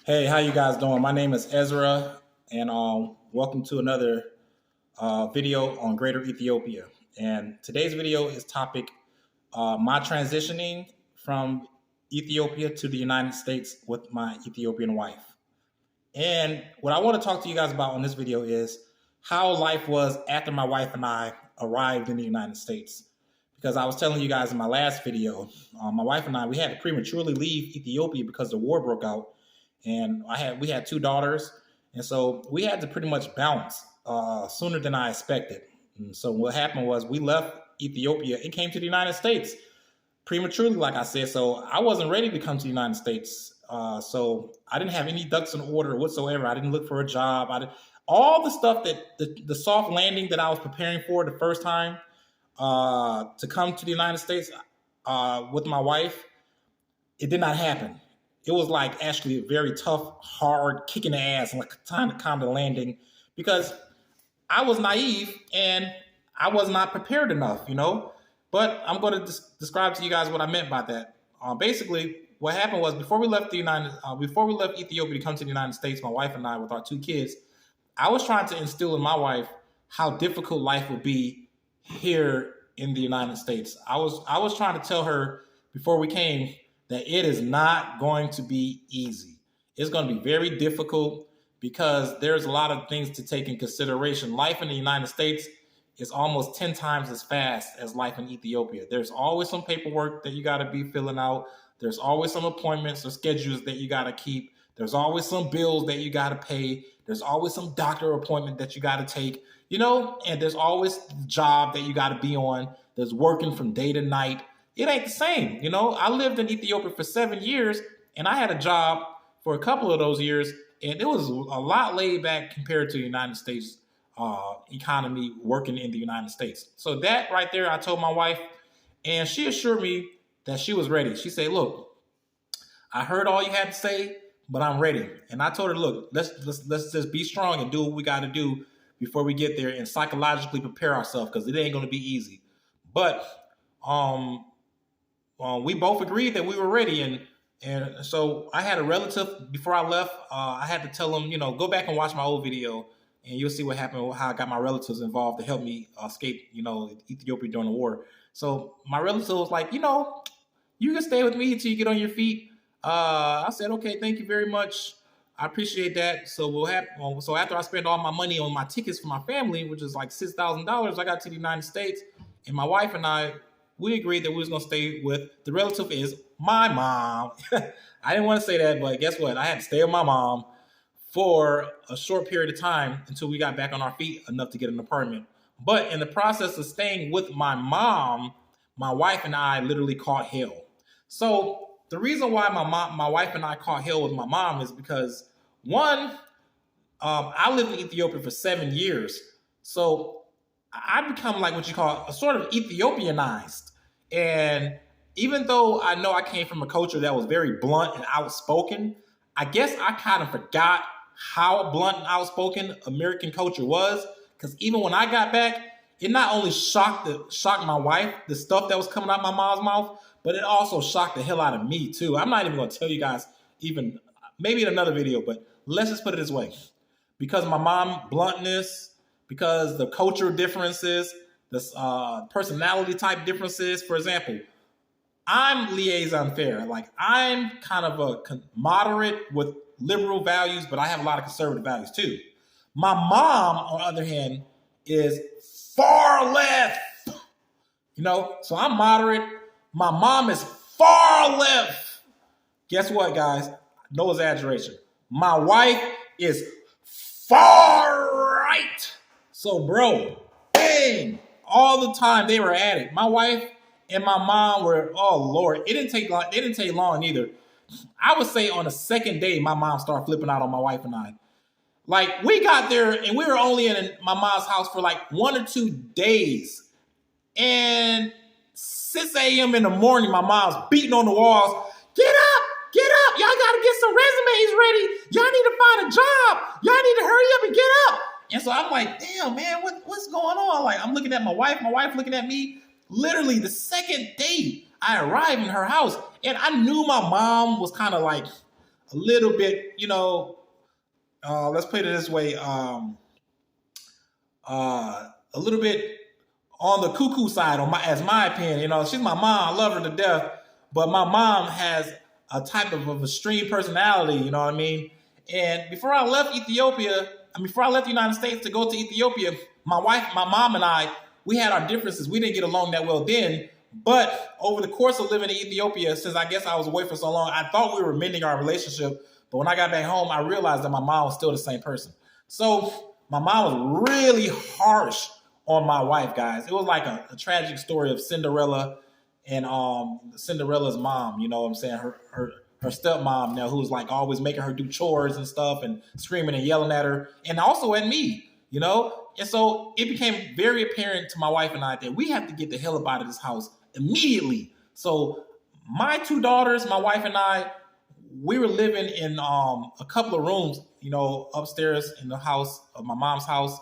Hey, how you guys doing? My name is Ezra, and welcome to another video on Greater Ethiopia. And today's video is topic my transitioning from Ethiopia to the United States with my Ethiopian wife. And what I want to talk to you guys about on this video is how life was after my wife and I arrived in the United States. Because I was telling you guys in my last video, my wife and I, we had to prematurely leave Ethiopia because the war broke out, and we had two daughters, and so we had to pretty much bounce sooner than I expected. And so what happened was we left Ethiopia and came to the United States prematurely, like I said. So I wasn't ready to come to the United States. So I didn't have any ducks in order whatsoever. I didn't look for a job. All the stuff that the soft landing that I was preparing for the first time to come to the United States with my wife, it did not happen. It was like actually a very tough, hard, kicking the ass, and like time to come to landing because I was naive and I was not prepared enough. But I'm going to describe to you guys what I meant by that. Basically, what happened was before we left Ethiopia to come to the United States, my wife and I, with our two kids, I was trying to instill in my wife how difficult life would be here in the United States. I was trying to tell her before we came that it is not going to be easy. It's going to be very difficult because there's a lot of things to take in consideration. Life in the United States is almost 10 times as fast as life in Ethiopia. There's always some paperwork that you got to be filling out. There's always some appointments or schedules that you got to keep. There's always some bills that you got to pay. There's always some doctor appointment that you got to take, and there's always the job that you got to be on. There's working from day to night. It ain't the same. I lived in Ethiopia for 7 years, and I had a job for a couple of those years, and it was a lot laid back compared to the United States economy working in the United States. So that right there, I told my wife, and she assured me that she was ready. She said, "Look, I heard all you had to say, but I'm ready." And I told her, "Look, let's just be strong and do what we got to do before we get there, and psychologically prepare ourselves because it ain't going to be easy." But we both agreed that we were ready, and so I had a relative before I left. I had to tell him, go back and watch my old video, and you'll see what happened, how I got my relatives involved to help me escape, Ethiopia during the war. So my relative was like, you can stay with me until you get on your feet. I said, okay, thank you very much. I appreciate that. So so after I spent all my money on my tickets for my family, which is like $6,000, I got to the United States, and my wife and I, we agreed that we was gonna stay with the relative is my mom. I didn't want to say that, but guess what? I had to stay with my mom for a short period of time until we got back on our feet enough to get an apartment. But in the process of staying with my mom, my wife and I literally caught hell. So the reason why my wife and I caught hell with my mom is because one, I lived in Ethiopia for 7 years, so I become like what you call a sort of Ethiopianized. And even though I know I came from a culture that was very blunt and outspoken, I guess I kind of forgot how blunt and outspoken American culture was. Because even when I got back, it not only shocked my wife, the stuff that was coming out my mom's mouth, but it also shocked the hell out of me too. I'm not even going to tell you guys, even maybe in another video, but let's just put it this way. Because my mom bluntness, because the cultural differences, the personality type differences. For example, I'm liaison fair. Like, I'm kind of a moderate with liberal values, but I have a lot of conservative values too. My mom, on the other hand, is far left. So I'm moderate. My mom is far left. Guess what, guys? No exaggeration. My wife is far right. So, bro, bang, all the time they were at it. My wife and my mom were, oh Lord, it didn't take long. They didn't take long either. I would say on the second day, my mom started flipping out on my wife and I. Like, we got there and we were only in my mom's house for like 1 or 2 days. And 6 a.m. in the morning, my mom's beating on the walls. Get up, get up. Y'all got to get some resumes ready. Y'all need to find a job. Y'all need to hurry up and get up. And so I'm like, damn, man, what's going on? Like, I'm looking at my wife looking at me. Literally the second day I arrived in her house, and I knew my mom was kind of like a little bit, let's put it this way, a little bit on the cuckoo side, as my opinion. She's my mom. I love her to death, but my mom has a type of extreme personality. You know what I mean? And before I left the United States to go to Ethiopia, my mom, and I, we had our differences. We didn't get along that well then. But over the course of living in Ethiopia, since I guess I was away for so long, I thought we were mending our relationship. But when I got back home, I realized that my mom was still the same person. So my mom was really harsh on my wife, guys. It was like a tragic story of Cinderella and Cinderella's mom. You know what I'm saying? Her stepmom now, who was like always making her do chores and stuff and screaming and yelling at her, and also at me. And so it became very apparent to my wife and I that we have to get the hell up out of this house immediately. So my two daughters, my wife and I, we were living in a couple of rooms, upstairs in the house of my mom's house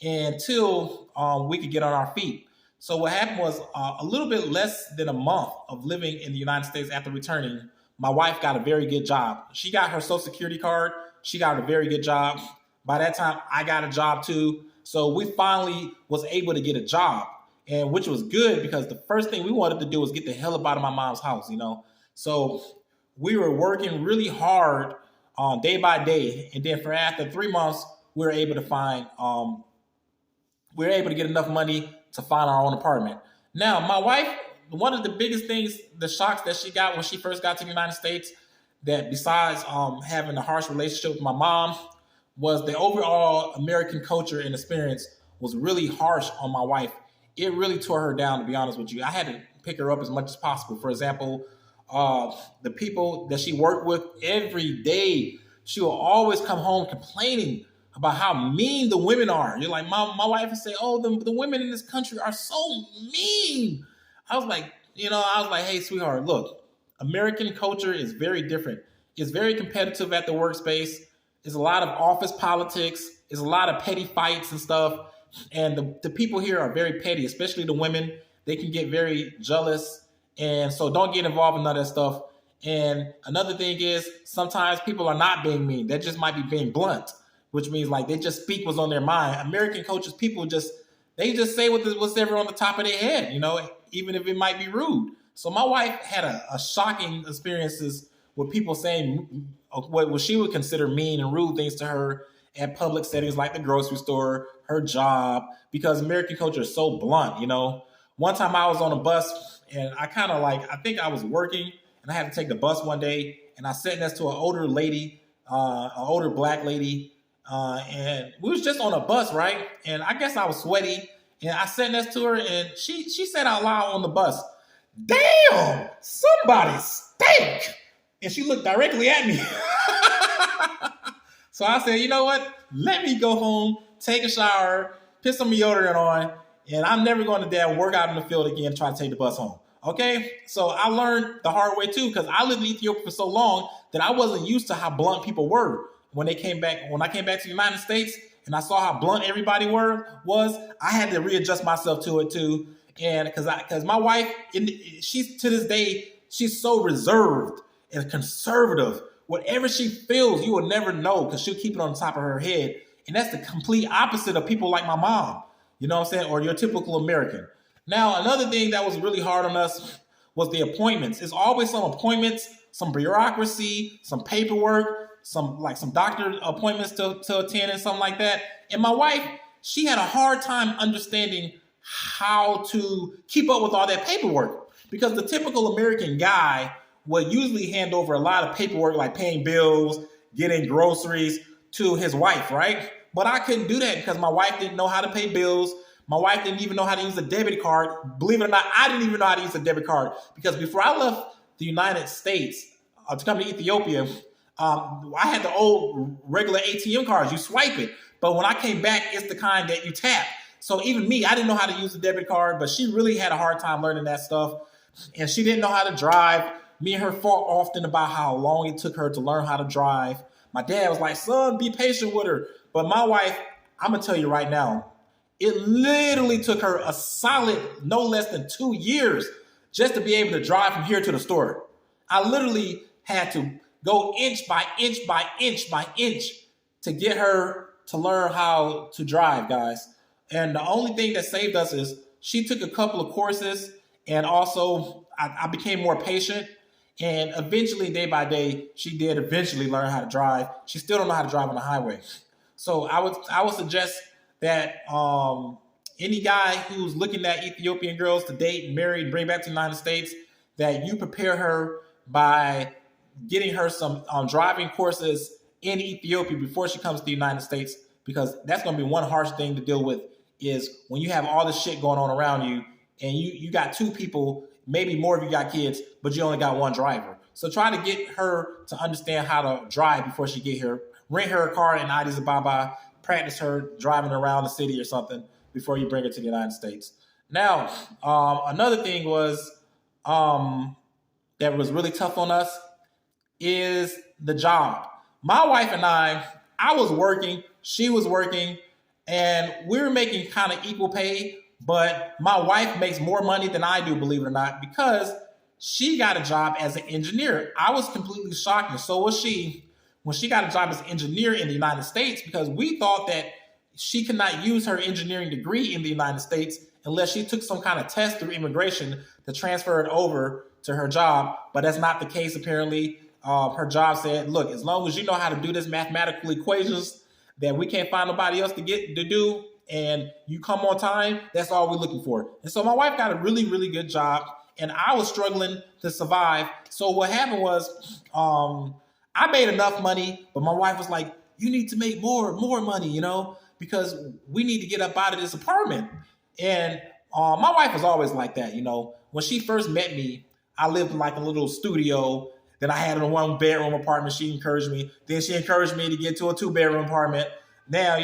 until we could get on our feet. So what happened was a little bit less than a month of living in the United States after returning, my wife got a very good job. She got her Social Security card. She got a very good job. By that time, I got a job too. So we finally was able to get a job, and which was good because the first thing we wanted to do was get the hell up out of my mom's house, So we were working really hard day by day. And then after 3 months, we were able to get enough money to find our own apartment. Now, my wife, one of the biggest things, the shocks that she got when she first got to the United States, that besides having a harsh relationship with my mom, was the overall American culture and experience was really harsh on my wife. It really tore her down, to be honest with you. I had to pick her up as much as possible. For example, the people that she worked with every day, she will always come home complaining about how mean the women are. You're like, my wife would say, oh, the women in this country are so mean. I was like, hey, sweetheart, look, American culture is very different. It's very competitive at the workspace. There's a lot of office politics. There's a lot of petty fights and stuff. And the people here are very petty, especially the women. They can get very jealous. And so don't get involved in none of that stuff. And another thing is sometimes people are not being mean. They just might be being blunt, which means like they just speak what's on their mind. American cultures, people they just say what's ever on the top of their head, even if it might be rude. So my wife had a shocking experiences with people saying what she would consider mean and rude things to her at public settings like the grocery store, her job, because American culture is so blunt, One time I was on a bus and I think I was working and I had to take the bus one day and I sat next to an older lady, an older black lady, and we was just on a bus, right? And I guess I was sweaty and I sat next to her and she said out loud on the bus, "Damn, somebody stank." And she looked directly at me. So I said, you know what? Let me go home, take a shower, put some deodorant on, and I'm never going to damn work out in the field again and try to take the bus home. Okay? So I learned the hard way too, because I lived in Ethiopia for so long that I wasn't used to how blunt people were. When I came back to the United States and I saw how blunt everybody was, I had to readjust myself to it too. And because my wife, she's to this day, she's so reserved and conservative. Whatever she feels, you will never know because she'll keep it on the top of her head. And that's the complete opposite of people like my mom, you know what I'm saying? Or your typical American. Now, another thing that was really hard on us was the appointments. It's always some appointments, some bureaucracy, some paperwork, some doctor appointments to attend and something like that. And my wife, she had a hard time understanding how to keep up with all that paperwork because the typical American guy would usually hand over a lot of paperwork like paying bills, getting groceries to his wife, right? But I couldn't do that because my wife didn't know how to pay bills. My wife didn't even know how to use a debit card. Believe it or not, I didn't even know how to use a debit card because before I left the United States to come to Ethiopia, I had the old regular ATM cards. You swipe it. But when I came back, it's the kind that you tap. So even me, I didn't know how to use the debit card, but she really had a hard time learning that stuff. And she didn't know how to drive. Me and her fought often about how long it took her to learn how to drive. My dad was like, son, be patient with her. But my wife, I'm going to tell you right now, it literally took her a solid no less than 2 years just to be able to drive from here to the store. I literally had to go inch by inch by inch by inch to get her to learn how to drive, guys. And the only thing that saved us is she took a couple of courses, and also I became more patient. And eventually, day by day, she did eventually learn how to drive. She still don't know how to drive on the highway. So I would suggest that any guy who's looking at Ethiopian girls to date and marry and bring back to the United States, that you prepare her by getting her some driving courses in Ethiopia before she comes to the United States, because that's going to be one harsh thing to deal with, is when you have all this shit going on around you and you got two people, maybe more if you got kids, but you only got one driver. So try to get her to understand how to drive before she get here. Rent her a car in Addis Ababa, practice her driving around the city or something before you bring her to the United States. Now, another thing was that was really tough on us is the job. My wife and I was working, she was working, and we were making kind of equal pay, but my wife makes more money than I do, believe it or not, because she got a job as an engineer. I was completely shocked, and so was she, when she got a job as an engineer in the United States, because we thought that she could not use her engineering degree in the United States unless she took some kind of test through immigration to transfer it over to her job. But that's not the case, apparently. Her job said, look, as long as you know how to do this mathematical equations that we can't find nobody else to get to do, and you come on time, that's all we're looking for. And so my wife got a really, really good job, and I was struggling to survive. So what happened was I made enough money, but my wife was like, you need to make more money, because we need to get up out of this apartment. And my wife was always like that, When she first met me, I lived in like a little studio. Then I had a 1-bedroom apartment. She encouraged me. Then she encouraged me to get to a 2-bedroom apartment. Now,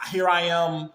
here I am